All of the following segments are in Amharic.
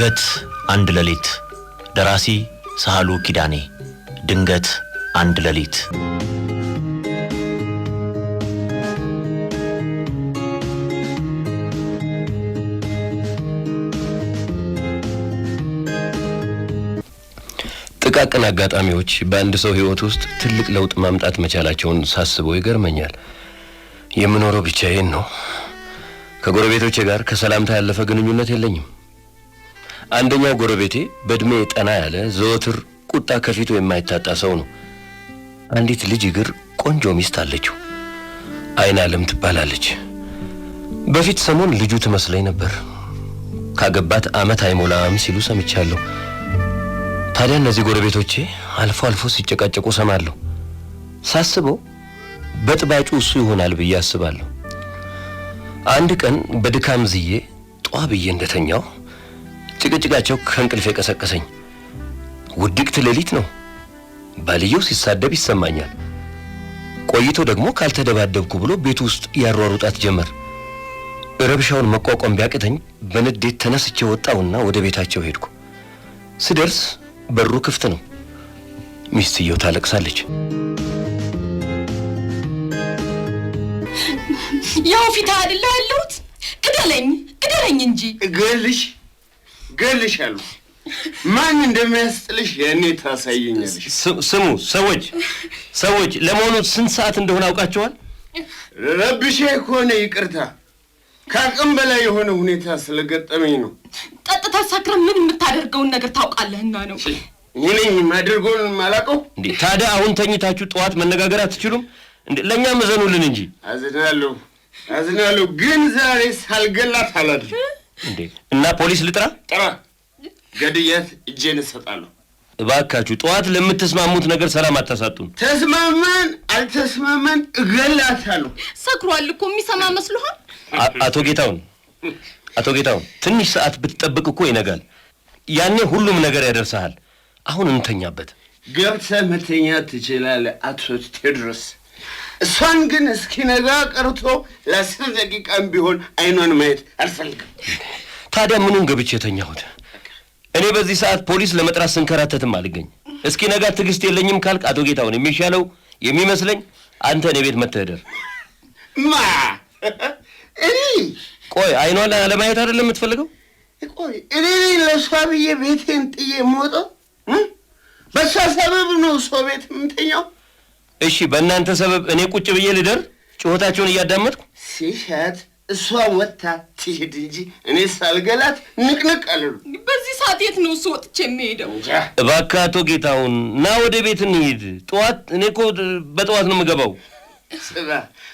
ድንገት አንድ ሌሊት ደራሲ ሳህሉ ኪዳኔ ድንገት አንድ ሌሊት ጥቃቅን አጋጣሚዎች በአንድ ሰው ህይወት ውስጥ ትልቅ ለውጥ ማምጣት መቻላቸውን ሳስበው ይገርመኛል። የምኖረው ብቻዬን ነው። ከጎረቤቶቼ ጋር ከሰላምታ ያለፈ ግንኙነት የለኝም። አንደኛው ጎረቤቴ በእድሜ ጠና ያለ ዘወትር ቁጣ ከፊቱ የማይታጣ ሰው ነው። አንዲት ልጅ እግር ቆንጆ ሚስት አለችው። አይን ዓለም ትባላለች። በፊት ሰሞን ልጁ ትመስለኝ ነበር። ካገባት ዓመት አይሞላም ሲሉ ሰምቻለሁ። ታዲያ እነዚህ ጎረቤቶቼ አልፎ አልፎ ሲጨቃጨቁ ሰማለሁ። ሳስበው በጥባጩ እሱ ይሆናል ብዬ አስባለሁ። አንድ ቀን በድካም ዝዬ ጧ ብዬ እንደተኛው ጭቅጭቃቸው ከእንቅልፌ ቀሰቀሰኝ። ውድቅት ሌሊት ነው። ባልየው ሲሳደብ ይሰማኛል። ቆይቶ ደግሞ ካልተደባደብኩ ብሎ ቤት ውስጥ ያሯሩጣት ጀመር። ረብሻውን መቋቋም ቢያቅተኝ በንዴት ተነስቼ ወጣውና ወደ ቤታቸው ሄድኩ። ስደርስ በሩ ክፍት ነው። ሚስትየው ታለቅሳለች። ያው ፊት አይደለ ያለሁት? ግደለኝ እንጂ ገልሽ አሉ። ማን እንደሚያስጥልሽ ያኔ ታሳየኛለሽ። ስሙ ሰዎች ለመሆኑ ስንት ሰዓት እንደሆነ አውቃቸዋል? ረብሼ ከሆነ ይቅርታ፣ ከአቅም በላይ የሆነ ሁኔታ ስለገጠመኝ ነው። ጠጥታ ሰክረ ምን የምታደርገውን ነገር ታውቃለህና ነው። እኔ ማድርጎን ማላውቀው እንዴ? ታዲያ አሁን ተኝታችሁ ጠዋት መነጋገር አትችሉም እንዴ? ለኛም እዘኑልን እንጂ። አዝናለሁ፣ ግን ዛሬ ሳልገላት አላድርም። እንዴ እና ፖሊስ ልጥራ? ጥራ፣ ገድያት እጄን እሰጣለሁ። እባካችሁ ጠዋት ለምትስማሙት ነገር ሰላም አታሳጡን። ተስማማን አልተስማማን እገላታለሁ። ሰክሯል እኮ የሚሰማ መስሎሃል? አቶ ጌታውን ትንሽ ሰዓት ብትጠብቅ እኮ ይነጋል። ያኔ ሁሉም ነገር ያደርሰሃል። አሁን እንተኛበት። ገብተህ መተኛት ትችላለህ አቶ ቴዎድሮስ። እሷን ግን እስኪነጋ ቀርቶ ለ10 ደቂቃም ቢሆን አይኗን ማየት አልፈልግም። ታዲያ ምኑን ገብቼ የተኛሁት? እኔ በዚህ ሰዓት ፖሊስ ለመጥራት ስንከራተትም አልገኝ። እስኪነጋ ትዕግስት የለኝም ካልክ አቶ ጌታውን የሚሻለው የሚመስለኝ አንተ እኔ ቤት መተደር። እኔ ቆይ አይኗን ለማየት አይደለም የምትፈልገው? ቆይ እኔ ለሷ ብዬ ቤቴን ጥዬ የምወጣው? በሷ ሰበብ ነው ሰው ቤት የምተኛው? እሺ በእናንተ ሰበብ እኔ ቁጭ ብዬ ልደር ጭሆታቸውን እያዳመጥኩ? ሲሻት እሷ ወጥታ ትሄድ እንጂ እኔ ሳልገላት ንቅንቅ አልሉ። በዚህ ሰዓት የት ነው እሱ ወጥቼ የሚሄደው? እባክህ አቶ ጌታውን ና ወደ ቤት እንሂድ። ጠዋት እኔ እኮ በጠዋት ነው የምገባው። ስባ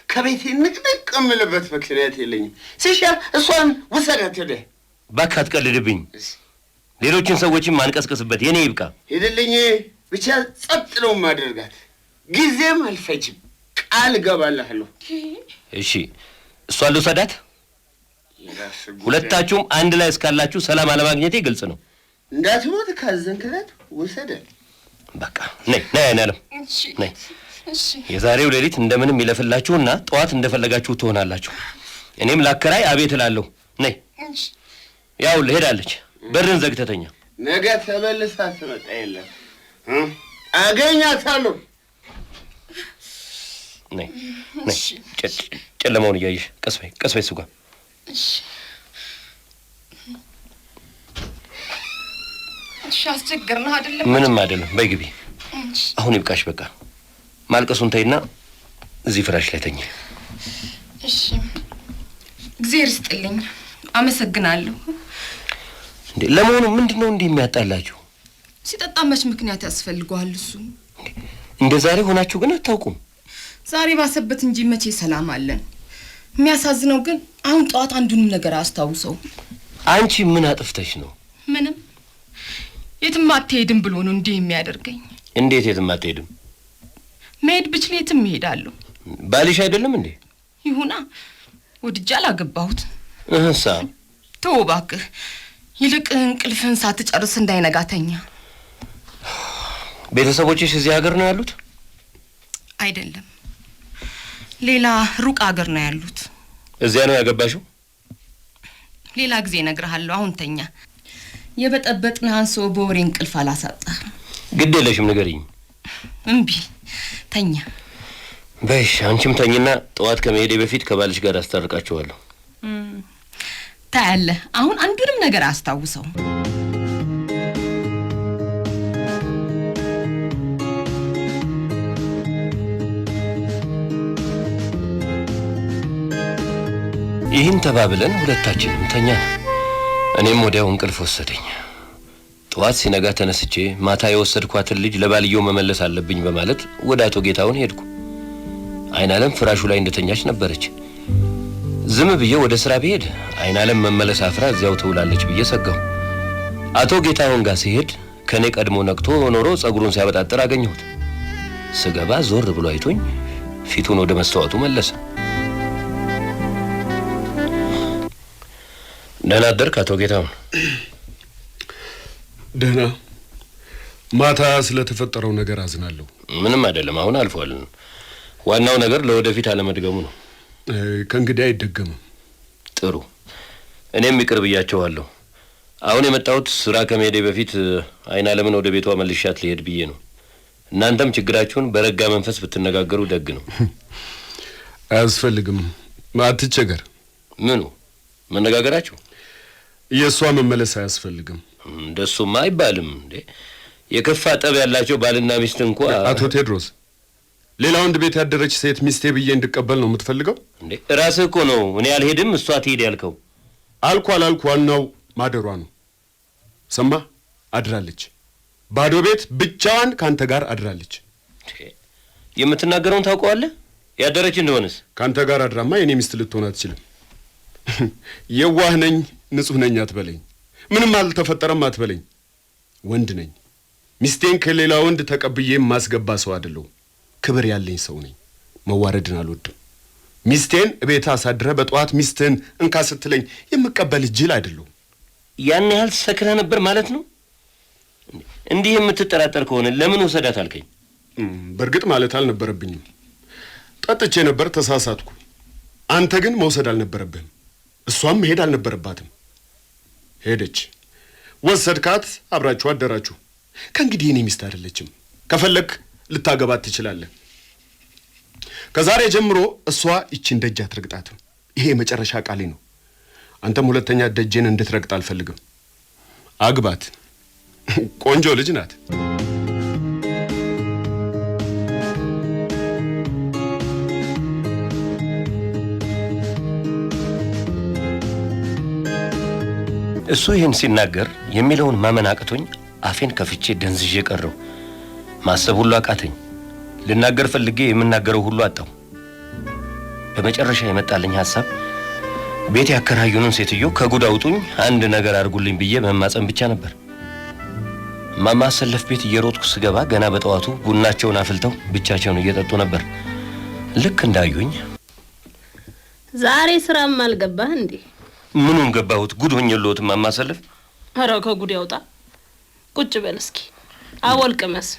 ከቤቴ ንቅንቅ የምልበት ምክንያት የለኝም። ሲሻ እሷን ውሰዳት ሄደ። እባክህ አትቀልድብኝ። ሌሎችን ሰዎችን ማንቀስቀስበት የኔ ይብቃ። ሄደልኝ ብቻ ጸጥ ነው ማድረጋት። ጊዜም አልፈጅም፣ ቃል እገባለሁ። እሺ እሷን ልውሰዳት? ሁለታችሁም አንድ ላይ እስካላችሁ ሰላም አለማግኘቴ ግልጽ ነው። እንዳትሞት ካዘንክላት ውሰዳት። በቃ ነይ አይናለም ነይ። የዛሬው ሌሊት እንደምንም ይለፍላችሁና ጠዋት እንደፈለጋችሁ ትሆናላችሁ። እኔም ላከራይ አቤት እላለሁ። ነይ። ያው ሄዳለች። በርን ዘግተተኛ። ነገ ተመልሳ ትመጣ የለም አገኛታለሁ። ነይ ጨለማውን እያየሽ ቀስ በይ እሱ ጋር። እሺ አስቸግርንህ አይደለም? ምንም አይደለም። በይ ግቢ። አሁን ይብቃሽ። በቃ ማልቀሱን ተይና እዚህ ፍራሽ ላይ ተኝ። እሺ እግዚአብሔር ይስጥልኝ። አመሰግናለሁ። እንዴ ለመሆኑ ምንድነው እንዲህ የሚያጣላችሁ? ሲጠጣ መች ምክንያት ያስፈልገዋል? እሱ እንደ ዛሬ ሆናችሁ ግን አታውቁም። ዛሬ ባሰበት እንጂ መቼ ሰላም አለን። የሚያሳዝነው ግን አሁን ጠዋት አንዱንም ነገር አስታውሰው። አንቺ ምን አጥፍተሽ ነው? ምንም። የትም አትሄድም ብሎ ነው እንዲህ የሚያደርገኝ። እንዴት የትም አትሄድም? መሄድ ብችል የትም እሄዳለሁ። ባልሽ አይደለም እንዴ? ይሁና፣ ወድጄ አላገባሁት። እህሳ ተው እባክህ። ይልቅ እንቅልፍህን ሳትጨርስ እንዳይነጋተኛ። ቤተሰቦችሽ እዚህ ሀገር ነው ያሉት? አይደለም፣ ሌላ ሩቅ ሀገር ነው ያሉት። እዚያ ነው ያገባሽው? ሌላ ጊዜ እነግርሃለሁ። አሁን ተኛ። የበጠበጥን አንሶ በወሬ እንቅልፍ አላሳጣህ። ግድ የለሽም ንገሪኝ። እምቢ ተኛ። በሽ አንቺም ተኝና ጠዋት ከመሄዴ በፊት ከባልሽ ጋር አስታርቃቸዋለሁ። ታያለህ አሁን አንዱንም ነገር አስታውሰው። ይህን ተባብለን ሁለታችንም ተኛን። እኔም ወዲያው እንቅልፍ ወሰደኝ። ጠዋት ሲነጋ ተነስቼ ማታ የወሰድኳትን ልጅ ለባልየው መመለስ አለብኝ በማለት ወደ አቶ ጌታውን ሄድኩ። አይናለም ፍራሹ ላይ እንደተኛች ነበረች። ዝም ብዬ ወደ ስራ ብሄድ አይናለም መመለስ አፍራ እዚያው ትውላለች ብዬ ሰጋሁ። አቶ ጌታውን ጋር ሲሄድ ከኔ ቀድሞ ነቅቶ ኖሮ ጸጉሩን ሲያበጣጥር አገኘሁት። ስገባ ዞር ብሎ አይቶኝ ፊቱን ወደ መስተዋቱ መለሰ። ደህና አደርክ አቶ ጌታውን? ደህና። ማታ ስለተፈጠረው ነገር አዝናለሁ። ምንም አይደለም፣ አሁን አልፏል። ዋናው ነገር ለወደፊት አለመድገሙ ነው። ከእንግዲህ አይደገምም። ጥሩ። እኔም ይቅር ብያቸዋለሁ። አሁን የመጣሁት ስራ ከመሄዴ በፊት አይናለምን ወደ ቤቷ መልሻት ልሄድ ብዬ ነው። እናንተም ችግራችሁን በረጋ መንፈስ ብትነጋገሩ ደግ ነው። አያስፈልግም፣ አትቸገር። ምኑ መነጋገራችሁ? የእሷ መመለስ አያስፈልግም። እንደሱማ አይባልም እንዴ። የከፋ ጠብ ያላቸው ባልና ሚስት እንኳ። አቶ ቴድሮስ፣ ሌላ ወንድ ቤት ያደረች ሴት ሚስቴ ብዬ እንድቀበል ነው የምትፈልገው እንዴ? ራስህ እኮ ነው እኔ አልሄድም እሷ ትሄድ ያልከው። አልኩ አላልኩ ዋናው ማደሯ ነው። ሰማ፣ አድራለች። ባዶ ቤት ብቻዋን ካንተ ጋር አድራለች። የምትናገረውን ታውቀዋለህ? ያደረች እንደሆነስ ካንተ ጋር አድራማ የኔ ሚስት ልትሆን አትችልም። የዋህ ነኝ ንጹህ ነኝ አትበለኝ። ምንም አልተፈጠረም አትበለኝ። ወንድ ነኝ። ሚስቴን ከሌላ ወንድ ተቀብዬ ማስገባ ሰው አይደለሁ። ክብር ያለኝ ሰው ነኝ። መዋረድን አልወድም። ሚስቴን እቤት አሳድረ በጠዋት ሚስትን እንካ ስትለኝ የምቀበል ጅል አይደለሁ። ያን ያህል ሰክረህ ነበር ማለት ነው? እንዲህ የምትጠራጠር ከሆነ ለምን ወሰዳት አልከኝ? በእርግጥ ማለት አልነበረብኝም። ጠጥቼ ነበር፣ ተሳሳትኩ። አንተ ግን መውሰድ አልነበረብህም። እሷም መሄድ አልነበረባትም። ሄደች። ወሰድካት፣ አብራችሁ አደራችሁ። ከእንግዲህ የኔ ሚስት አይደለችም። ከፈለክ ልታገባት ትችላለህ። ከዛሬ ጀምሮ እሷ ይችን ደጅ አትረግጣትም። ይሄ የመጨረሻ ቃሌ ነው። አንተም ሁለተኛ ደጄን እንድትረግጥ አልፈልግም። አግባት። ቆንጆ ልጅ ናት። እሱ ይህን ሲናገር የሚለውን ማመን አቅቶኝ አፌን ከፍቼ ደንዝዤ ቀረው። ማሰብ ሁሉ አቃተኝ። ልናገር ፈልጌ የምናገረው ሁሉ አጣው። በመጨረሻ የመጣልኝ ሐሳብ ቤት ያከራዩንን ሴትዮ ከጉድ አውጡኝ፣ አንድ ነገር አድርጉልኝ ብዬ መማጸን ብቻ ነበር። ማማሰለፍ ቤት እየሮጥኩ ስገባ ገና በጠዋቱ ቡናቸውን አፍልተው ብቻቸውን እየጠጡ ነበር። ልክ እንዳዩኝ ዛሬ ስራም አልገባህ እንዴ? ምኑን ገባሁት? ጉድ ሆኜልዎት ማማሰለፍ። ኧረ ከጉድ ያውጣ። ቁጭ በል እስኪ አወልቅመስ።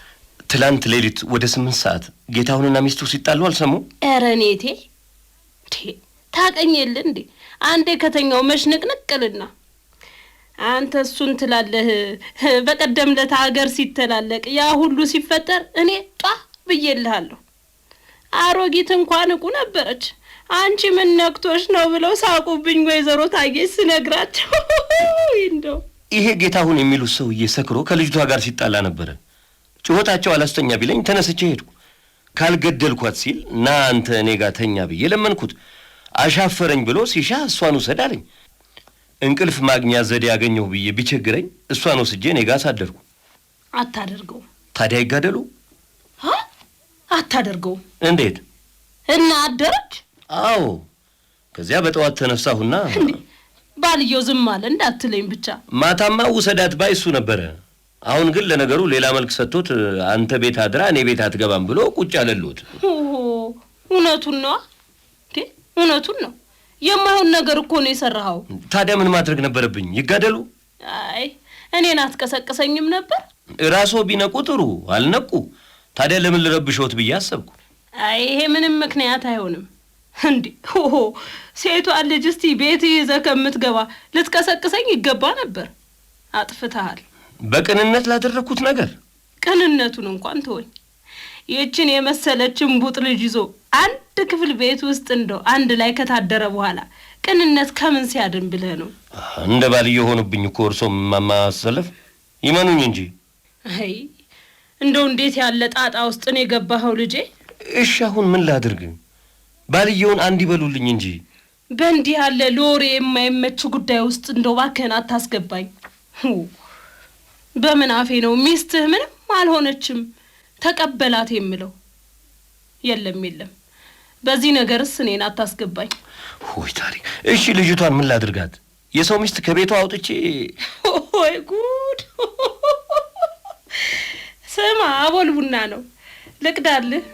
ትላንት ሌሊት ወደ 8 ሰዓት ጌታውንና ሚስቱ ሲጣሉ አልሰሙ? ኧረ እኔቴ ታቀኝ የለ እንዴ? አንዴ ከተኛው መሽንቅንቅልና አንተ እሱን ትላለህ። በቀደም ለታ ሀገር ሲተላለቅ ያ ሁሉ ሲፈጠር እኔ ጧ ብዬልሃለሁ። አሮጊት እንኳን እቁ ነበረች። አንቺ ምን ነክቶሽ ነው ብለው ሳቁብኝ ወይዘሮ ታጌች ስነግራቸው። እንደው ይሄ ጌታሁን የሚሉት ሰውዬ ሰክሮ ከልጅቷ ጋር ሲጣላ ነበረ። ጩኸታቸው አላስተኛ ቢለኝ ተነስቼ ሄድኩ። ካልገደልኳት ሲል ና አንተ እኔ ጋር ተኛ ብዬ ለመንኩት። አሻፈረኝ ብሎ ሲሻ እሷን ውሰድ አለኝ። እንቅልፍ ማግኛ ዘዴ ያገኘሁ ብዬ ቢቸግረኝ እሷን ወስጄ እኔ ጋር አሳደርኩ። አታደርገው። ታዲያ ይጋደሉ? አታደርገው። እንዴት? እና አደረች? አዎ። ከዚያ በጠዋት ተነሳሁና ባልየው ዝም አለ እንዳትለኝ ብቻ። ማታማ ውሰዳት ባይ እሱ ነበረ። አሁን ግን ለነገሩ ሌላ መልክ ሰጥቶት አንተ ቤት አድራ እኔ ቤት አትገባም ብሎ ቁጭ አለሉት። እውነቱን ነው እንዴ? እውነቱን ነው። የማይሆን ነገር እኮ ነው የሰራኸው። ታዲያ ምን ማድረግ ነበረብኝ? ይጋደሉ? አይ እኔን አትቀሰቅሰኝም ነበር? ራስዎ ቢነቁ ጥሩ፣ አልነቁ። ታዲያ ለምን ልረብሾት ብዬ አሰብኩ። አይ ይሄ ምንም ምክንያት አይሆንም እንዴ። ሴቷ ልጅ እስቲ ቤት ይዘህ ከምትገባ ልትቀሰቅሰኝ ይገባ ነበር። አጥፍተሃል። በቅንነት ላደረኩት ነገር ቅንነቱን እንኳን ተወኝ። ይህችን የመሰለችን ቡጥ ልጅ ይዞ አንድ ክፍል ቤት ውስጥ እንደው አንድ ላይ ከታደረ በኋላ ቅንነት ከምን ሲያድን ብለህ ነው? እንደ ባልየው ሆኖብኝ እኮ እርሶም ማማሰለፍ ይመኑኝ እንጂ። አይ እንደው እንዴት ያለ ጣጣ ውስጥ ነው የገባኸው ልጄ? እሺ አሁን ምን ላድርግ? ባልየውን አንድ ይበሉልኝ እንጂ። በእንዲህ ያለ ለወሬ የማይመች ጉዳይ ውስጥ እንደው እባክህን አታስገባኝ። በምን አፌ ነው ሚስትህ ምንም አልሆነችም ተቀበላት የምለው? የለም በዚህ ነገርስ እኔን አታስገባኝ። ሆይ ታሪክ። እሺ ልጅቷን ምን ላድርጋት? የሰው ሚስት ከቤቷ አውጥቼ? ሆይ ጉድ! ስማ አቦል ቡና ነው ልቅዳልህ።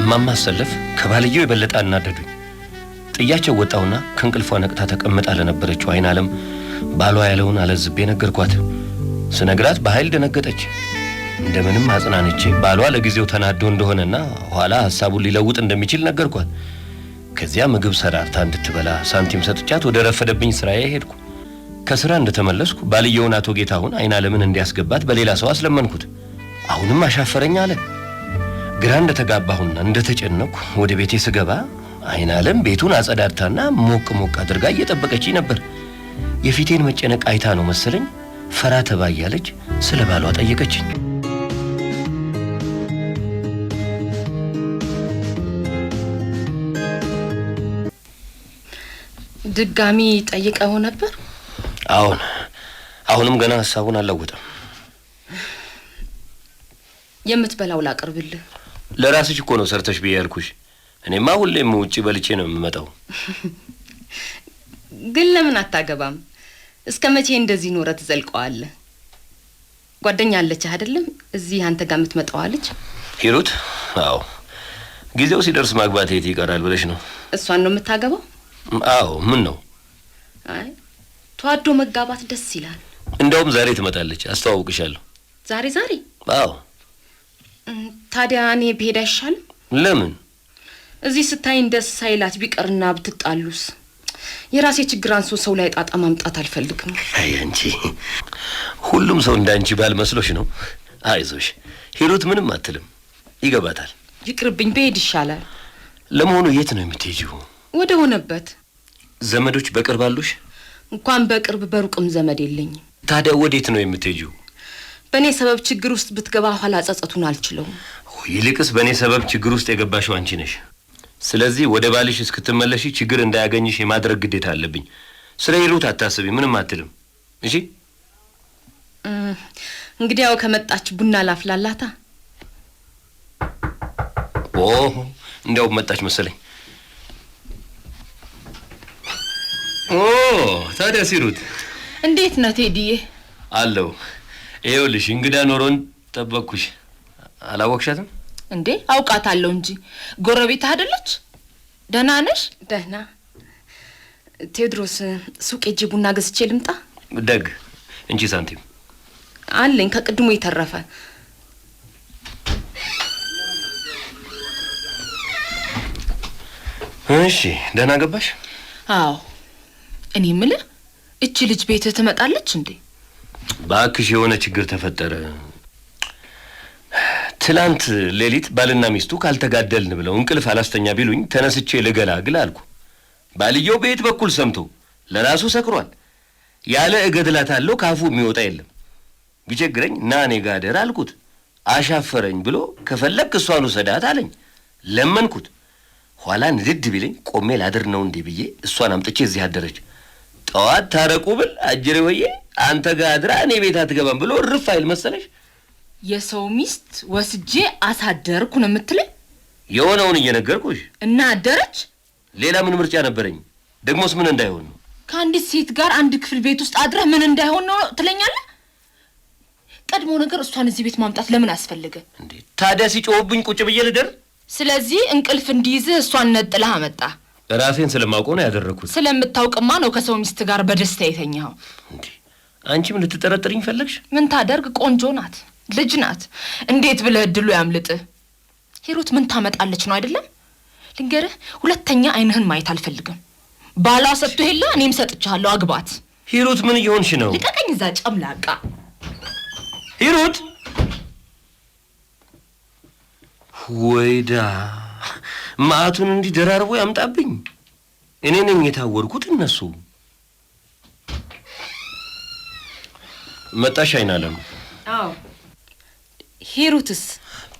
ማማሰለፍ ከባልየው የበለጠ አናደዱኝ። ጥያቸው ወጣውና ከእንቅልፏ ነቅታ ተቀምጣ ለነበረችው አይን ዓለም ባሏ ያለውን አለዝቤ ነገርኳት። ስነግራት በኃይል ደነገጠች። እንደምንም አጽናንቼ ባሏ ለጊዜው ተናዶ እንደሆነና ኋላ ሐሳቡን ሊለውጥ እንደሚችል ነገርኳት። ከዚያ ምግብ ሰራርታ እንድትበላ ሳንቲም ሰጥቻት ወደ ረፈደብኝ ስራዬ ሄድኩ። ከስራ እንደተመለስኩ ባልየውን አቶ ጌታሁን አይን ዓለምን እንዲያስገባት በሌላ ሰው አስለመንኩት። አሁንም አሻፈረኝ አለ። ግራ እንደተጋባሁና እንደተጨነኩ ወደ ቤቴ ስገባ አይን ዓለም ቤቱን አጸዳድታና ሞቅ ሞቅ አድርጋ እየጠበቀችኝ ነበር። የፊቴን መጨነቅ አይታ ነው መሰለኝ ፈራ ተባ እያለች ስለ ባሏ ጠየቀችኝ። ድጋሚ ጠይቀው ነበር? አሁንም ገና ሐሳቡን አልለወጠም። የምትበላው ላቅርብልህ? ለራስሽ እኮ ነው ሰርተሽ ብዬ ያልኩሽ። እኔማ ሁሌም ውጪ በልቼ ነው የምመጣው። ግን ለምን አታገባም? እስከ መቼ እንደዚህ ኖረ ትዘልቀዋለህ? ጓደኛ አለችህ አይደለም? እዚህ አንተ ጋር የምትመጣው ልጅ ሂሩት? አዎ፣ ጊዜው ሲደርስ ማግባት የት ይቀራል ብለሽ ነው? እሷን ነው የምታገባው? አዎ። ምን ነው? አይ ተዋዶ መጋባት ደስ ይላል። እንደውም ዛሬ ትመጣለች፣ አስተዋውቅሻለሁ። ዛሬ? አዎ። ታዲያ እኔ ብሄድ አይሻልም? ለምን? እዚህ ስታይን ደስ ሳይላት ቢቀርና ብትጣሉስ? የራሴ ችግር አንሶ ሰው ላይ ጣጣ ማምጣት አልፈልግም። አይ አንቺ ሁሉም ሰው እንዳንቺ ባል መስሎሽ ነው። አይዞሽ ሂሩት ምንም አትልም፣ ይገባታል። ይቅርብኝ፣ ብሄድ ይሻላል። ለመሆኑ የት ነው የምትሄጂው? ወደ ሆነበት። ዘመዶች በቅርብ አሉሽ? እንኳን በቅርብ በሩቅም ዘመድ የለኝም። ታዲያ ወዴት ነው የምትሄጂው? በእኔ ሰበብ ችግር ውስጥ ብትገባ ኋላ ጸጸቱን አልችለውም። ይልቅስ በእኔ ሰበብ ችግር ውስጥ የገባሽው አንቺ ነሽ። ስለዚህ ወደ ባልሽ እስክትመለሺ ችግር እንዳያገኝሽ የማድረግ ግዴታ አለብኝ። ስለ ሂሩት አታስቢ፣ ምንም አትልም። እሺ? እንግዲያው ከመጣች ቡና ላፍላላታ። እንዲያው መጣች መሰለኝ። ታዲያ ሂሩት እንዴት ነህ ቴዲዬ? አለው። ይኸውልሽ እንግዳ ኖሮን ጠበቅኩሽ። አላወቅሻትም እንዴ? አውቃታለሁ እንጂ ጎረቤት አይደለች? ደህና ነሽ? ደህና። ቴዎድሮስ ሱቅ ሄጄ ቡና ገዝቼ ልምጣ? ደግ እንጂ ሳንቲም አለኝ ከቅድሙ የተረፈ። እሺ ደህና ገባሽ? አዎ። እኔ የምልህ እቺ ልጅ ቤትህ ትመጣለች እንዴ? ባክሽ የሆነ ችግር ተፈጠረ። ትላንት ሌሊት ባልና ሚስቱ ካልተጋደልን ብለው እንቅልፍ አላስተኛ ቢሉኝ ተነስቼ ልገላግል አልኩ። ባልየው ቤት በኩል ሰምቶ ለራሱ ሰክሯል። ያለ እገድላታለሁ ካፉ የሚወጣ የለም። ቢቸግረኝ ና እኔ ጋር አደር አልኩት። አሻፈረኝ ብሎ ከፈለክ እሷን ውሰዳት አለኝ። ለመንኩት። ኋላ ንድድ ቢለኝ ቆሜ ላድር ነው እንዴ ብዬ እሷን አምጥቼ እዚህ አደረች። ጠዋት ታረቁ ብል አጅሬ ወዬ አንተ ጋር አድራ እኔ ቤት አትገባም ብሎ ርፍ አይል መሰለሽ? የሰው ሚስት ወስጄ አሳደርኩ ነው የምትለኝ? የሆነውን እየነገርኩሽ። እና አደረች? ሌላ ምን ምርጫ ነበረኝ? ደግሞስ ምን እንዳይሆን ነው? ከአንዲት ሴት ጋር አንድ ክፍል ቤት ውስጥ አድረህ ምን እንዳይሆን ነው ትለኛለህ? ቀድሞ ነገር እሷን እዚህ ቤት ማምጣት ለምን አስፈልገ እንዴ? ታዲያ ሲጮህብኝ ቁጭ ብዬ ልደር? ስለዚህ እንቅልፍ እንዲይዝህ እሷን ነጥለህ አመጣ። ራሴን ስለማውቀው ነው ያደረኩት። ስለምታውቅማ ነው ከሰው ሚስት ጋር በደስታ የተኛው። እንዴ አንቺም ልትጠረጥሪኝ ፈለግሽ? ምን ታደርግ፣ ቆንጆ ናት፣ ልጅ ናት። እንዴት ብለህ እድሉ ያምልጥህ? ሂሩት ምን ታመጣለች ነው አይደለም? ልንገርህ ሁለተኛ አይንህን ማየት አልፈልግም ባላ ሰጥቶ ሄላ እኔም ሰጥቻለሁ አግባት ሂሩት ምን እየሆንሽ ነው ልቀቀኝ እዛ ጨምላቃ ሂሩት ወይዳ ማቱን እንዲ ደራርቦ ያምጣብኝ እኔ ነኝ የታወርኩት እነሱ መጣሽ አይናለም አዎ ሂሩትስ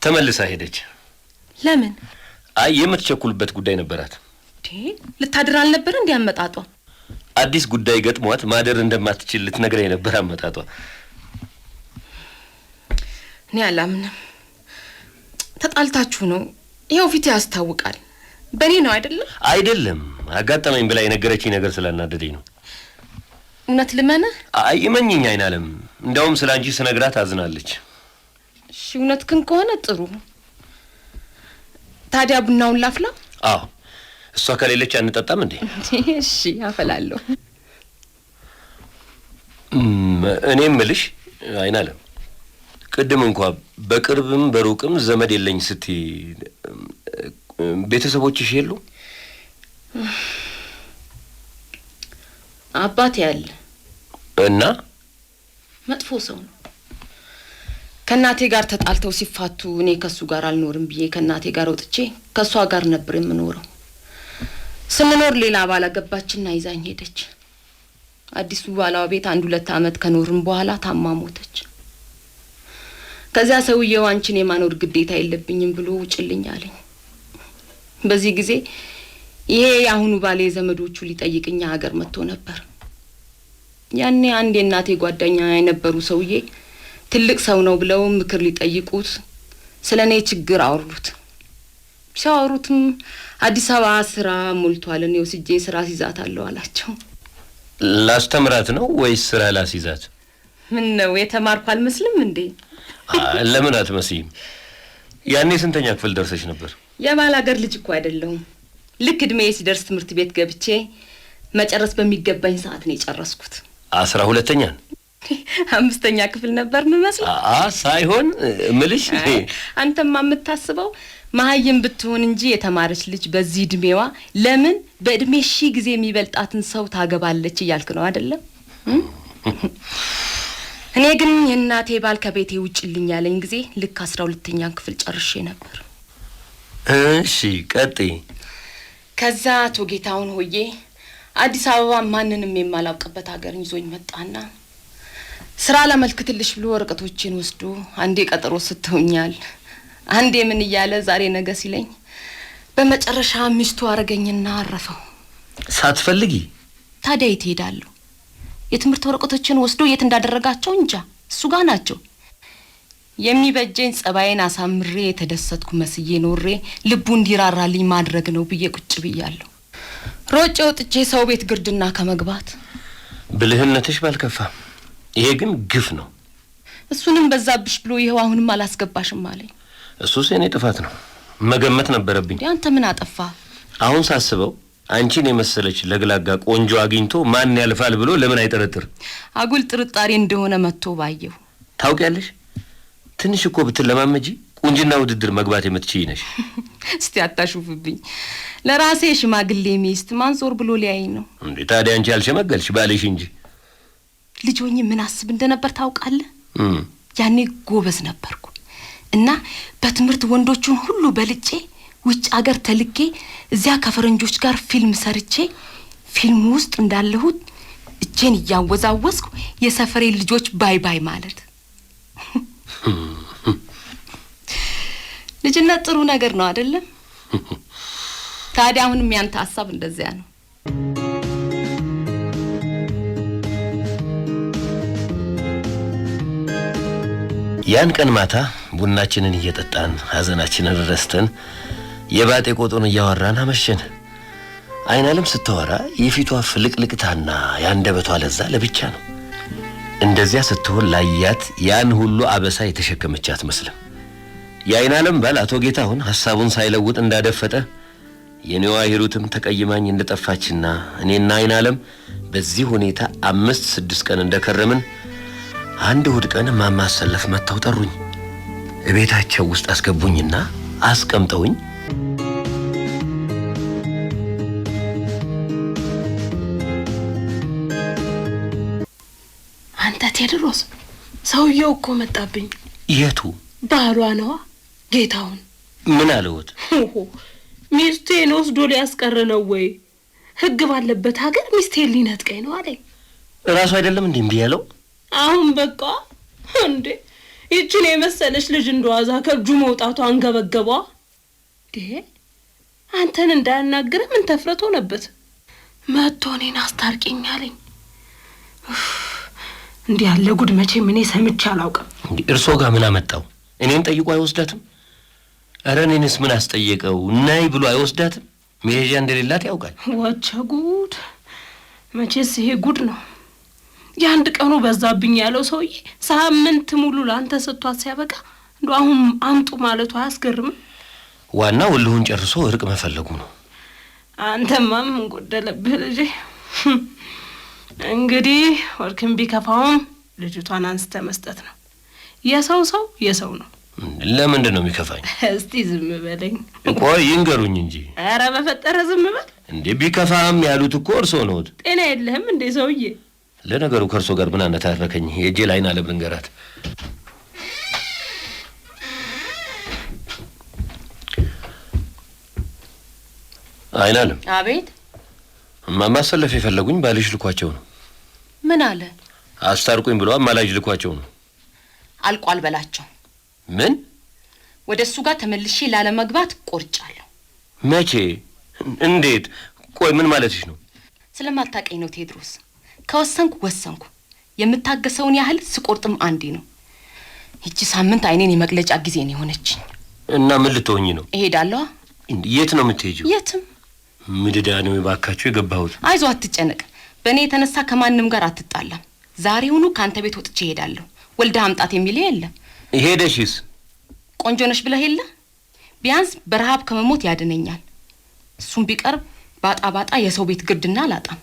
ተመልሳ ሄደች ለምን አይ የምትቸኩልበት ጉዳይ ነበራት ልታድር አልነበር እንዴ አመጣጧ አዲስ ጉዳይ ገጥሟት ማደር እንደማትችል ልትነግረኝ ነበር አመጣጧ እኔ አላምንም ተጣልታችሁ ነው ይሄው ፊት ያስታውቃል በኔ ነው አይደለም አጋጣሚኝ ብላ የነገረችኝ ነገር ስላናደደኝ ነው እውነት ልመነ አይ እመኚኝ አይናለም እንደውም ስላንቺ ስነግራት አዝናለች እሺ እውነት ግን ከሆነ ጥሩ ታዲያ ቡናውን ላፍላ አዎ እሷ ከሌለች አንጠጣም እንዴ እሺ አፈላለሁ እኔም ምልሽ አይናለም ቅድም እንኳን በቅርብም በሩቅም ዘመድ የለኝ ስትይ ቤተሰቦችሽ የሉ አባቴ ያለ እና መጥፎ ሰው ነው ከናቴ ጋር ተጣልተው ሲፋቱ እኔ ከሱ ጋር አልኖርም ብዬ ከናቴ ጋር ወጥቼ ከሷ ጋር ነበር የምኖረው ስንኖር ሌላ ባላ ገባችና ይዛኝ ሄደች አዲሱ ባላው ቤት 1-2 አመት ከኖርን በኋላ ታማሞተች ከዛ ሰውየው አንቺን የማኖር ግዴታ የለብኝም ብሎ ውጭልኝ አለኝ በዚህ ጊዜ ይሄ ያሁኑ ባሌ ዘመዶቹ ሊጠይቅኛ ሀገር መጥቶ ነበር ያኔ አንድ የናቴ ጓደኛ የነበሩ ሰውዬ ትልቅ ሰው ነው ብለው ምክር ሊጠይቁት ስለኔ ችግር አወሩት ሲያወሩትም አዲስ አበባ ስራ ሞልቷል ነው ወስጄ ስራ ሲዛታለሁ አላቸው ላስተምራት ነው ወይስ ስራ ላሲዛት ምን ነው የተማርኩ አልመስልም እንዴ ለምን አትመስይም ያኔ ስንተኛ ክፍል ደርሰሽ ነበር የባል ሀገር ልጅ እኮ አይደለም ልክ እድሜ ሲደርስ ትምህርት ቤት ገብቼ መጨረስ በሚገባኝ ሰዓት ነው የጨረስኩት 12ኛ 5ኛ ክፍል ነበር ምመስል ሳይሆን ምልሽ አንተማ የምታስበው ማህይም ብትሆን እንጂ የተማረች ልጅ በዚህ እድሜዋ ለምን በእድሜ ሺህ ጊዜ የሚበልጣትን ሰው ታገባለች እያልክ ነው አይደለም እኔ ግን የናቴ ባል ከቤቴ ውጭልኝ ያለኝ ጊዜ ልክ 12ኛ ክፍል ጨርሼ ነበር እሺ ቀጥይ ከዛ ቶጌታውን ሆዬ አዲስ አበባ ማንንም የማላውቅበት ሀገር ይዞኝ መጣና ስራ ለመልክትልሽ ብሎ ወረቀቶችን ወስዶ አንዴ ቀጠሮ ስተውኛል አንዴ ምን ይያለ ዛሬ ነገ ሲለኝ በመጨረሻ ሚስቱ አረገኝና አረፈው ሳትፈልጊ ታዲያ የት ሄዳለሁ የትምህርት ወረቀቶችን ወስዶ የት እንዳደረጋቸው እንጃ እሱ ጋር ናቸው የሚበጀኝ ጸባይን አሳምሬ የተደሰትኩ መስዬ ኖሬ ልቡ እንዲራራልኝ ማድረግ ነው ብዬ ቁጭ ብያለሁ ሮጬ ወጥቼ ሰው ቤት ግርድና ከመግባት ብልህነትሽ ባልከፋ ይሄ ግን ግፍ ነው እሱንም በዛብሽ ብሎ ይሄው አሁንም አላስገባሽም አለኝ እሱስ የኔ ጥፋት ነው መገመት ነበረብኝ አንተ ምን አጠፋ አሁን ሳስበው አንቺን የመሰለች ለግላጋ ቆንጆ አግኝቶ ማን ያልፋል ብሎ ለምን አይጠረጥር አጉል ጥርጣሬ እንደሆነ መጥቶ ባየው ታውቂያለሽ ትንሽ እኮ ብትለማመጂ ቁንጅና ውድድር መግባት የምትችይ ነሽ እስቲ አታሹፍብኝ ለራሴ ሽማግሌ ሚስት ማን ዞር ብሎ ሊያይ ነው እንዴ ታዲያ አንቺ አልሸመገልሽ ባልሽ እንጂ ልጆኝ ምን አስብ እንደነበር ታውቃለህ ያኔ ጎበዝ ነበርኩ እና በትምህርት ወንዶቹን ሁሉ በልጬ ውጭ ሀገር ተልኬ እዚያ ከፈረንጆች ጋር ፊልም ሰርቼ ፊልም ውስጥ እንዳለሁት እጄን ያወዛወዝኩ የሰፈሬ ልጆች ባይ ባይ ማለት ልጅነት ጥሩ ነገር ነው አይደለም ታዲያ አሁንም ያንተ ሐሳብ እንደዚያ ነው ያን ቀን ማታ ቡናችንን እየጠጣን ሐዘናችንን ረስተን የባጤ ቆጡን እያወራን አመሸን አይናለም ስትወራ የፊቷ ፍልቅልቅታና ያንደበቷ ለዛ ለብቻ ነው እንደዚያ ስትሆን ላያት ያን ሁሉ አበሳ የተሸከመቻት መስለም የአይናለም ባል አቶ ጌታሁን ሐሳቡን ሳይለውጥ እንዳደፈጠ የኔዋ ሂሩትም ተቀይማኝ እንደጠፋችና እኔና አይናለም በዚህ ሁኔታ 5-6 ቀን እንደከረምን አንድ እሑድ ቀን ማማሰለፍ መተው ጠሩኝ እቤታቸው ውስጥ አስገቡኝና አስቀምጠውኝ አንተ ቴድሮስ ሰውየው እኮ መጣብኝ። የቱ? ባሏ ነዋ ጌታውን። ምን አለውት? ሚስቴን ወስዶ ሊያስቀር ነው ወይ? ህግ ባለበት ሀገር ሚስቴን ሊነጥቀኝ ነው አለኝ። ራሱ አይደለም እንዴ እምቢ ያለው? አሁን በቃ እንዴ ይችን የመሰለች ልጅ እንደዋዛ ከእጁ መውጣቱ አንገበገቧ። አንተን እንዳያናግር ምን ተፍረቶ ነበት? መጥቶ እኔን አስታርቂኝ አለኝ። እንዲህ ያለ ጉድ መቼም እኔ ሰምቼ አላውቅም። እርሶ ጋር ምን አመጣው? እኔን ጠይቆ አይወስዳትም? ኧረ እኔንስ ምን አስጠየቀው? ነይ ብሎ አይወስዳትም? መሄጃ እንደሌላት ያውቃል። ወቸ ጉድ! መቼስ ይሄ ጉድ ነው። የአንድ ቀኑ በዛብኝ ያለው ሰውዬ ሳምንት ሙሉ ላንተ ሰጥቷት ሲያበቃ እንደው አሁን አምጡ ማለቱ አያስገርምም? ዋናው ሁሉን ጨርሶ እርቅ መፈለጉ ነው። አንተማ ምን ጎደለብህ ልጄ? እንግዲህ ወርክም ቢከፋውም ልጅቷን አንስተ መስጠት ነው። የሰው የሰው ነው። ለምንድን ነው የሚከፋኝ? እስቲ ዝም በለኝ። ቆይ ይንገሩኝ እንጂ። ኧረ በፈጠረ ዝም በል እንዴ! ቢከፋም ያሉት እኮ እርሶ ነዎት። ጤና የለህም እንዴ ሰውዬ? ለነገሩ ከእርሶ ጋር ምን አነታረከኝ? የእጄ ላይን አለ ብንገራት። አይናለም። አቤት። ማሰለፍ የፈለጉኝ ባልሽ ልኳቸው ነው። ምን አለ? አስታርቁኝ ብሎ አማላጅ ልኳቸው ነው። አልቋል በላቸው። ምን? ወደ እሱ ጋር ተመልሼ ላለመግባት ቆርጫለሁ። መቼ? እንዴት? ቆይ ምን ማለትሽ ነው? ስለማታውቀኝ ነው ቴድሮስ። ከወሰንኩ ወሰንኩ። የምታገሰውን ያህል ስቆርጥም አንዴ ነው። ይቺ ሳምንት አይኔን የመግለጫ ጊዜ ነው የሆነችኝ። እና ምን ልትሆኚ ነው? እሄዳለሁ። የት ነው የምትሄጂው? የትም። ምድዳ ነው የባካችሁ የገባሁት። አይዞህ አትጨነቅ። በእኔ የተነሳ ከማንም ጋር አትጣላም። ዛሬውኑ ካንተ ቤት ወጥቼ እሄዳለሁ። ወልደህ አምጣት የሚልህ የለም። ሄደሽስ? ቆንጆ ነሽ ብለህ የለ? ቢያንስ በረሃብ ከመሞት ያድነኛል። እሱም ቢቀርብ ባጣ የሰው ቤት ግርድና አላጣም።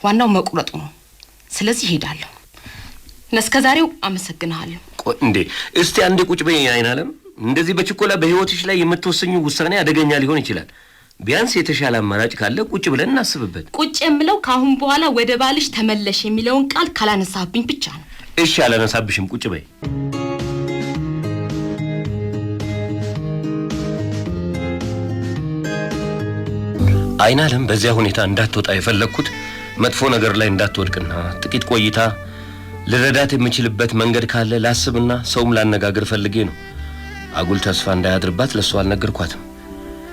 ዋናው መቁረጡ ነው። ስለዚህ እሄዳለሁ። ለእስከዛሬው አመሰግናለሁ። ቆይ እንዴ እስቲ አንዴ ቁጭ በይ አይናለም። እንደዚህ በችኮላ በህይወትሽ ላይ የምትወሰኙ ውሳኔ አደገኛ ሊሆን ይችላል። ቢያንስ የተሻለ አማራጭ ካለ ቁጭ ብለን እናስብበት። ቁጭ የምለው ካሁን በኋላ ወደ ባልሽ ተመለሽ የሚለውን ቃል ካላነሳብኝ ብቻ ነው። እሺ አላነሳብሽም። ቁጭ በይ። አይናለም በዚያ ሁኔታ እንዳትወጣ የፈለኩት መጥፎ ነገር ላይ እንዳትወድቅና ጥቂት ቆይታ ልረዳት የምችልበት መንገድ ካለ ላስብና ሰውም ላነጋግር ፈልጌ ነው። አጉል ተስፋ እንዳያድርባት ለሷ አልነገርኳትም።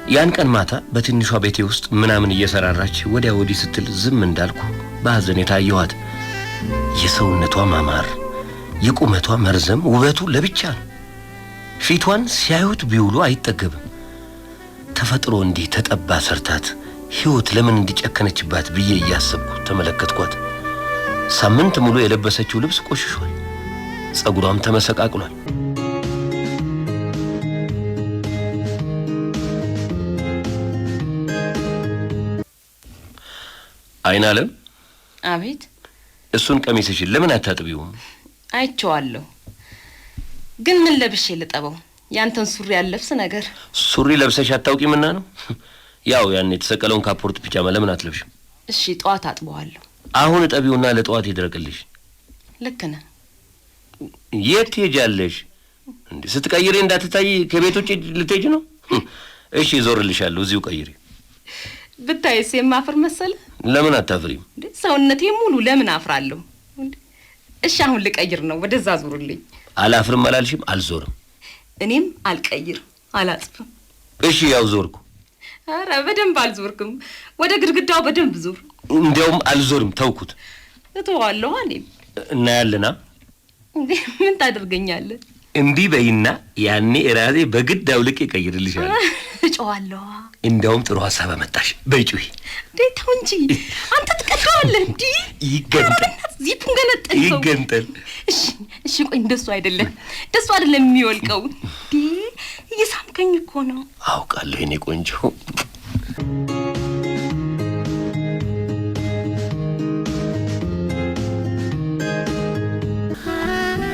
ያን ቀን ማታ በትንሿ ቤቴ ውስጥ ምናምን እየሰራራች ወዲያ ወዲህ ስትል ዝም እንዳልኩ በሐዘኔታ አየኋት። የሰውነቷ ማማር፣ የቁመቷ መርዘም ውበቱ ለብቻ ነው። ፊቷን ሲያዩት ቢውሉ አይጠገብም። ተፈጥሮ እንዲህ ተጠባ ሰርታት ሕይወት ለምን እንዲጨከነችባት ብዬ እያሰብኩ ተመለከትኳት። ሳምንት ሙሉ የለበሰችው ልብስ ቆሽሿል። ጸጉሯም ተመሰቃቅሏል። አይናለም። አቤት። እሱን ቀሚስሽን ለምን አታጥቢውም? አይቼዋለሁ፣ ግን ምን ለብሼ ልጠበው? ያንተን ሱሪ ያለብስ ነገር። ሱሪ ለብሰሽ አታውቂምና ነው? ያው ያን የተሰቀለውን ካፖርት ፒጃማ ለምን አትለብሽም? እሺ ጠዋት አጥበዋለሁ። አሁን እጠቢውና ለጠዋት ይደረቅልሽ። ልክ ነህ። የት ትሄጃለሽ? እንዴ ስትቀይሪ እንዳትታይ ከቤት ውጭ ልትሄጂ ነው? እሺ ዞርልሻለሁ፣ እዚሁ ቀይሪ። ብታይስ የማፍር መሰለ? ለምን አታፍሪም? ሰውነቴ ሙሉ ለምን አፍራለሁ? እሺ አሁን ልቀይር ነው፣ ወደዛ ዙርልኝ። አላፍርም አላልሽም? አልዞርም። እኔም አልቀይር አላጥፍም። እሺ ያው ዞርኩ። አረ በደንብ አልዞርክም። ወደ ግድግዳው በደንብ ዙር። እንዴውም አልዞርም፣ ተውኩት። እተዋለሁ። እኔም እናያለና እንዴ ምን ታደርገኛለህ? እንዲህ በይና ያኔ እራሴ በግድ አውልቄ እቀይርልሻለሁ። እጨዋለሁ። እንዴውም ጥሩ ሐሳብ አመጣሽ። በይጩይ ደታው እንጂ አንተ ትቀጣለህ እንዴ? ይገንጠል። ዚፑን ገነጠል። ይገንጠል። እሺ ቆይ እንደሱ አይደለም የሚወልቀው። እንዴ እየሳምከኝ እኮ ነው። አውቃለሁ የኔ ቆንጆ።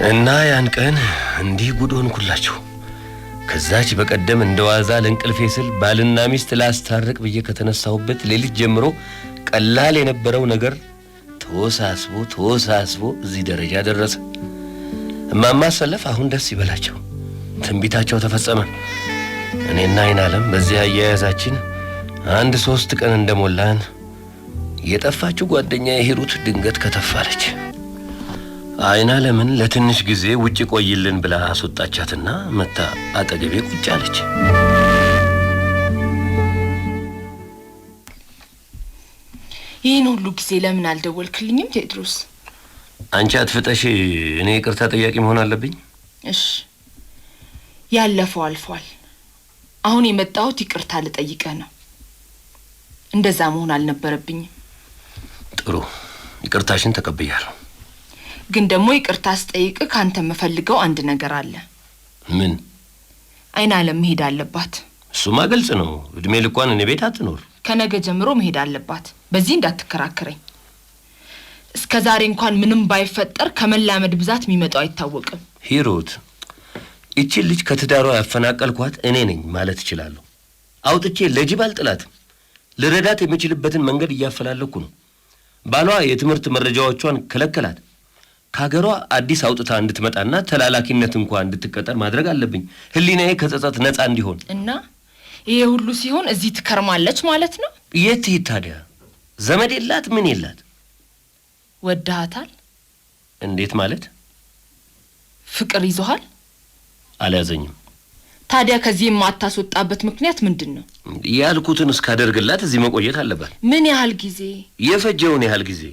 እና ያን ቀን እንዲህ ጉድ ሆንኩላችሁ። ከዛች በቀደም እንደዋዛ ለእንቅልፌ ስል ባልና ሚስት ላስታርቅ ብዬ ከተነሳሁበት ሌሊት ጀምሮ ቀላል የነበረው ነገር ተወሳስቦ እዚህ ደረጃ ደረሰ። እማማ ሰለፍ አሁን ደስ ይበላቸው፣ ትንቢታቸው ተፈጸመ። እኔና አይናለም በዚያ አያያዛችን 1-3 ቀን እንደሞላን የጠፋችው ጓደኛዬ ሂሩት ድንገት ከተፋለች። አይናለምን ለትንሽ ጊዜ ውጭ ቆይልን ብላ አስወጣቻትና መታ አጠገቤ ቁጭ አለች። ይህን ሁሉ ጊዜ ለምን አልደወልክልኝም ቴድሮስ? አንቺ አትፍጠሽ እኔ ይቅርታ ጠያቂ መሆን አለብኝ? እሺ ያለፈው አልፏል። አሁን የመጣሁት ይቅርታ ልጠይቅህ ነው። እንደዛ መሆን አልነበረብኝም። ጥሩ፣ ይቅርታሽን ተቀብያለሁ። ግን ደግሞ ይቅርታ ስጠይቅህ ካንተ የምፈልገው አንድ ነገር አለ። ምን? አይናለም መሄድ አለባት። እሱማ ግልጽ ነው። እድሜ ልኳን እኔ ቤት አትኖር። ከነገ ጀምሮ መሄድ አለባት። በዚህ እንዳትከራከረኝ። እስከ ዛሬ እንኳን ምንም ባይፈጠር ከመላመድ ብዛት የሚመጣው አይታወቅም። ሂሩት፣ እቺ ልጅ ከትዳሯ ያፈናቀልኳት እኔ ነኝ ማለት እችላለሁ። አውጥቼ ለጅብ አልጥላትም። ልረዳት የምችልበትን መንገድ እያፈላለኩ ነው። ባሏ የትምህርት መረጃዎቿን ከለከላት። ከሀገሯ አዲስ አውጥታ እንድትመጣና ተላላኪነት እንኳን እንድትቀጠር ማድረግ አለብኝ፣ ህሊናዬ ከጸጸት ነፃ እንዲሆን። እና ይሄ ሁሉ ሲሆን እዚህ ትከርማለች ማለት ነው? የት ትሄድ ታዲያ? ዘመድ የላት ምን የላት። ወድሃታል? እንዴት ማለት? ፍቅር ይዞሃል? አልያዘኝም። ታዲያ ከዚህ የማታስወጣበት ምክንያት ምንድን ነው? ያልኩትን እስካደርግላት እዚህ መቆየት አለባት። ምን ያህል ጊዜ? የፈጀውን ያህል ጊዜ።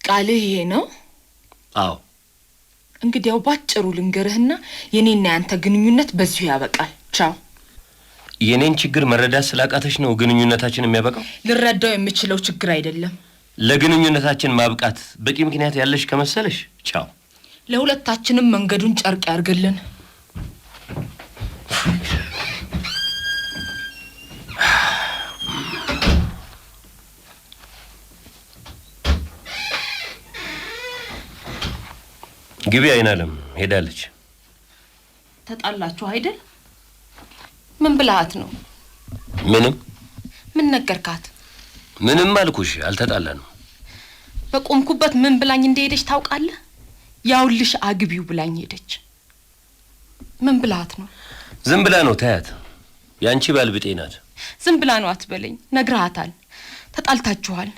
ቃልህ ይሄ ነው? አዎ። እንግዲያው ባጭሩ ልንገርህና የኔና ያንተ ግንኙነት በዚሁ ያበቃል። ቻው። የኔን ችግር መረዳት ስላቃተሽ ነው ግንኙነታችን የሚያበቃው? ልረዳው የምችለው ችግር አይደለም። ለግንኙነታችን ማብቃት በቂ ምክንያት ያለሽ ከመሰለሽ ቻው። ለሁለታችንም መንገዱን ጨርቅ ያርግልን። ግቢ አይናለም ሄዳለች። ተጣላችሁ አይደል? ምን ብለሃት ነው? ምንም። ምን ነገርካት? ምንም አልኩሽ፣ አልተጣላንም። በቆምኩበት ምን ብላኝ እንደሄደች ታውቃለህ? ያውልሽ አግቢው ብላኝ ሄደች። ምን ብለሃት ነው? ዝም ብላ ነው። ታያት፣ ያንቺ ባልብጤ ናት። ዝም ብላ ነው አትበለኝ። ነግረሃታል። ተጣልታችኋል።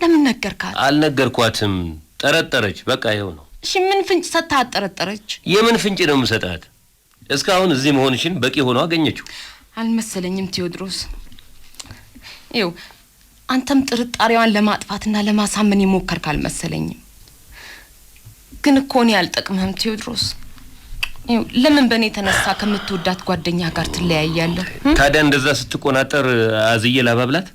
ለምን ነገርካት? አልነገርኳትም። ጠረጠረች። በቃ ይኸው ነው። እሺ ምን ፍንጭ ሰጥታ አጠረጠረች? የምን ፍንጭ ነው የምሰጣት? እስካሁን እዚህ መሆንሽን በቂ ሆኖ አገኘችው። አልመሰለኝም ቴዎድሮስ። ይኸው አንተም ጥርጣሬዋን ለማጥፋትና ለማሳመን የሞከርክ አልመሰለኝም። ግን እኮ እኔ አልጠቅምህም ቴዎድሮስ። ይኸው ለምን በእኔ የተነሳ ከምትወዳት ጓደኛ ጋር ትለያያለህ? ታዲያ እንደዛ ስትቆናጠር አዝዬ ላባብላት?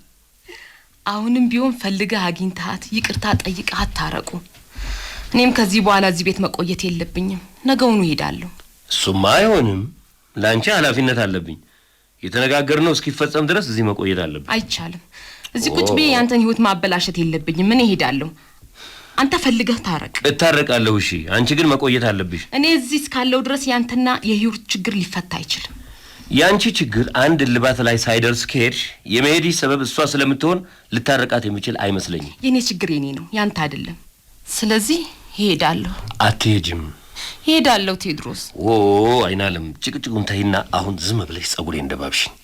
አሁንም ቢሆን ፈልገህ አግኝተሃት ይቅርታ ጠይቀሃት ታረቁ። እኔም ከዚህ በኋላ እዚህ ቤት መቆየት የለብኝም። ነገውኑ እሄዳለሁ። እሱማ አይሆንም። ላንቺ ኃላፊነት አለብኝ። የተነጋገርነው እስኪፈጸም ድረስ እዚህ መቆየት አለብኝ። አይቻልም። እዚህ ቁጭ ብዬ ያንተን ህይወት ማበላሸት የለብኝም። ምን እሄዳለሁ። አንተ ፈልገህ ታረቅ። እታረቃለሁ። እሺ፣ አንቺ ግን መቆየት አለብሽ። እኔ እዚህ እስካለው ድረስ ያንተና የህይወት ችግር ሊፈታ አይችልም። ያንቺ ችግር አንድ ልባት ላይ ሳይደርስ ከሄድሽ የመሄድሽ ሰበብ እሷ ስለምትሆን ልታረቃት የሚችል አይመስለኝም። የኔ ችግር የኔ ነው፣ ያንተ አይደለም። ስለዚህ እሄዳለሁ። አትሄጂም? እሄዳለሁ ቴዎድሮስ። አይናለም፣ ጭቅጭቁን ተይና አሁን ዝም ብለሽ ጸጉሬ እንደባብሽኝ።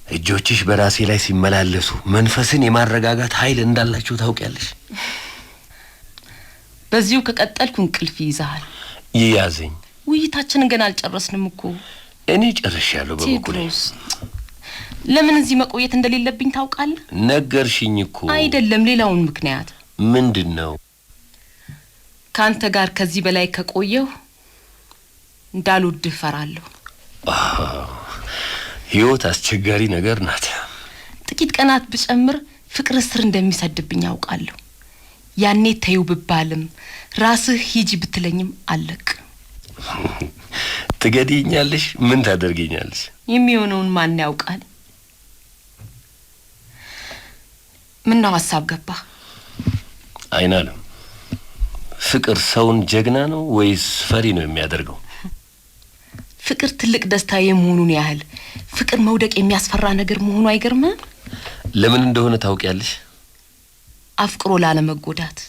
እጆችሽ በራሴ ላይ ሲመላለሱ መንፈስን የማረጋጋት ኃይል እንዳላችሁ ታውቂያለሽ። በዚሁ ከቀጠልኩ እንቅልፍ ይይዛል። ይያዘኝ። ውይይታችንን ገና አልጨረስንም እኮ። እኔ ጨርሻለሁ በበኩሌ። ለምን እዚህ መቆየት እንደሌለብኝ ታውቃለህ? ነገርሽኝ እኮ። አይደለም፣ ሌላውን ምክንያት። ምንድነው? ካንተ ጋር ከዚህ በላይ ከቆየሁ እንዳልወድህ ፈራለሁ። ህይወት አስቸጋሪ ነገር ናት። ጥቂት ቀናት ብጨምር ፍቅር ስር እንደሚሰድብኝ አውቃለሁ። ያኔ ተይው ብባልም ራስህ ሂጂ ብትለኝም አለቅ። ትገድኛለሽ? ምን ታደርገኛለሽ? የሚሆነውን ማን ያውቃል? ምነው ሀሳብ ገባ? አይናለም፣ ፍቅር ሰውን ጀግና ነው ወይስ ፈሪ ነው የሚያደርገው? ፍቅር ትልቅ ደስታ የመሆኑን ያህል ፍቅር መውደቅ የሚያስፈራ ነገር መሆኑ አይገርምም? ለምን እንደሆነ ታውቂያለሽ? አፍቅሮ ላለመጎዳት።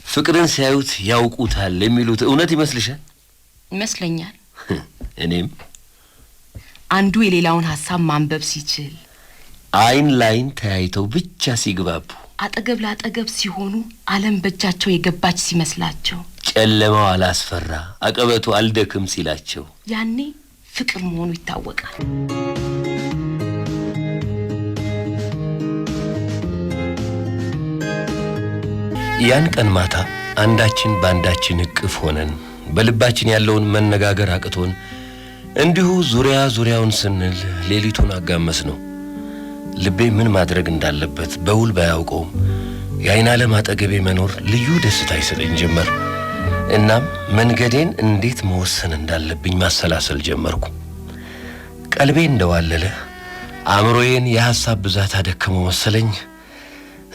ፍቅርን ሲያዩት ያውቁታል የሚሉት እውነት ይመስልሻል? ይመስለኛል። እኔም አንዱ የሌላውን ሐሳብ ማንበብ ሲችል፣ አይን ላይን ተያይተው ብቻ ሲግባቡ፣ አጠገብ ላጠገብ ሲሆኑ ዓለም በእጃቸው የገባች ሲመስላቸው፣ ጨለማው አላስፈራ አቀበቱ አልደክም ሲላቸው ያኔ ፍቅር መሆኑ ይታወቃል። ያን ቀን ማታ አንዳችን ባንዳችን እቅፍ ሆነን በልባችን ያለውን መነጋገር አቅቶን እንዲሁ ዙሪያውን ስንል ሌሊቱን አጋመስ ነው። ልቤ ምን ማድረግ እንዳለበት በውል ባያውቀውም የአይናለም አጠገቤ መኖር ልዩ ደስታ ይሰጠኝ ጀመር። እናም መንገዴን እንዴት መወሰን እንዳለብኝ ማሰላሰል ጀመርኩ። ቀልቤ እንደዋለለ አእምሮዬን የሐሳብ ብዛት አደከመው መሰለኝ።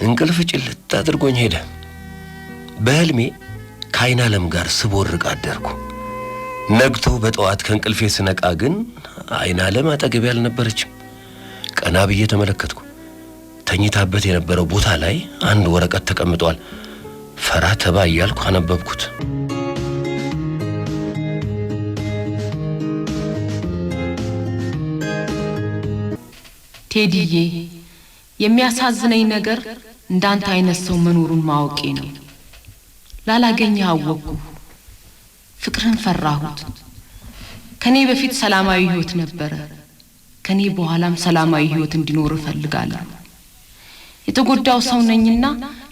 እንቅልፍ ጭልጥ አድርጎኝ ሄደ። በህልሜ ከአይናለም ጋር ስቦርቅ አደርኩ። ነግቶ በጠዋት ከእንቅልፌ ስነቃ ግን አይናለም አጠገቤ አልነበረችም። ቀና ብዬ ተመለከትኩ። ተኝታበት የነበረው ቦታ ላይ አንድ ወረቀት ተቀምጧል። ፈራ ተባ እያልኩ አነበብኩት። ቴዲዬ፣ የሚያሳዝነኝ ነገር እንዳንተ አይነት ሰው መኖሩን ማወቄ ነው። ላላገኘህ አወቅኩ። ፍቅርን ፈራሁት። ከኔ በፊት ሰላማዊ ህይወት ነበረ። ከኔ በኋላም ሰላማዊ ህይወት እንዲኖር እፈልጋለሁ። የተጎዳው ሰው ነኝና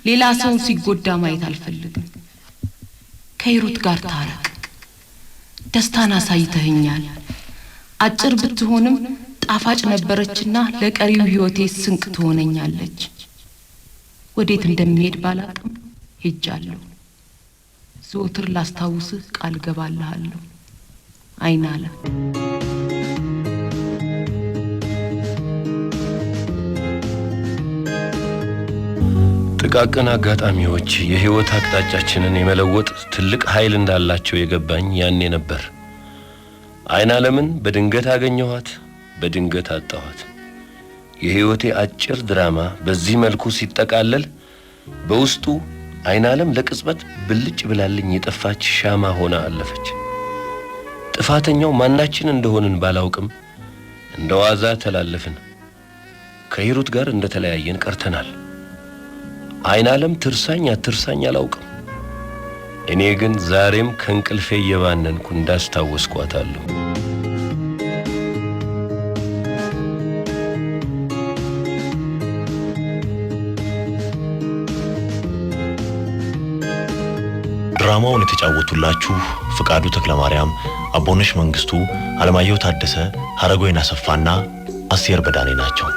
ሌላ ሰው ሲጎዳ ማየት አልፈልግም። ከሂሩት ጋር ታረቅ። ደስታን አሳይተኸኛል። አጭር ብትሆንም ጣፋጭ ነበረችና ለቀሪው ህይወቴ ስንቅ ትሆነኛለች። ወዴት እንደምሄድ ባላቅም ሄጃለሁ። ዘወትር ላስታውስህ ቃል ገባልሃለሁ። አይናለም። ጥቃቅን አጋጣሚዎች የህይወት አቅጣጫችንን የመለወጥ ትልቅ ኃይል እንዳላቸው የገባኝ ያኔ ነበር። አይናለምን በድንገት አገኘኋት፣ በድንገት አጣኋት። የህይወቴ አጭር ድራማ በዚህ መልኩ ሲጠቃለል በውስጡ አይናለም ለቅጽበት ብልጭ ብላልኝ የጠፋች ሻማ ሆና አለፈች። ጥፋተኛው ማናችን እንደሆንን ባላውቅም እንደዋዛ ተላለፍን። ከሂሩት ጋር እንደተለያየን ቀርተናል። አይናለም ትርሳኝ አትርሳኝ አላውቅም። እኔ ግን ዛሬም ከእንቅልፌ እየባነንኩ እንዳስታወስኳታለሁ። ድራማውን የተጫወቱላችሁ ፍቃዱ ተክለማርያም፣ አቦነሽ መንግስቱ፣ አለማየሁ ታደሰ፣ ሀረጎይና ሰፋና አስቴር በዳኔ ናቸው።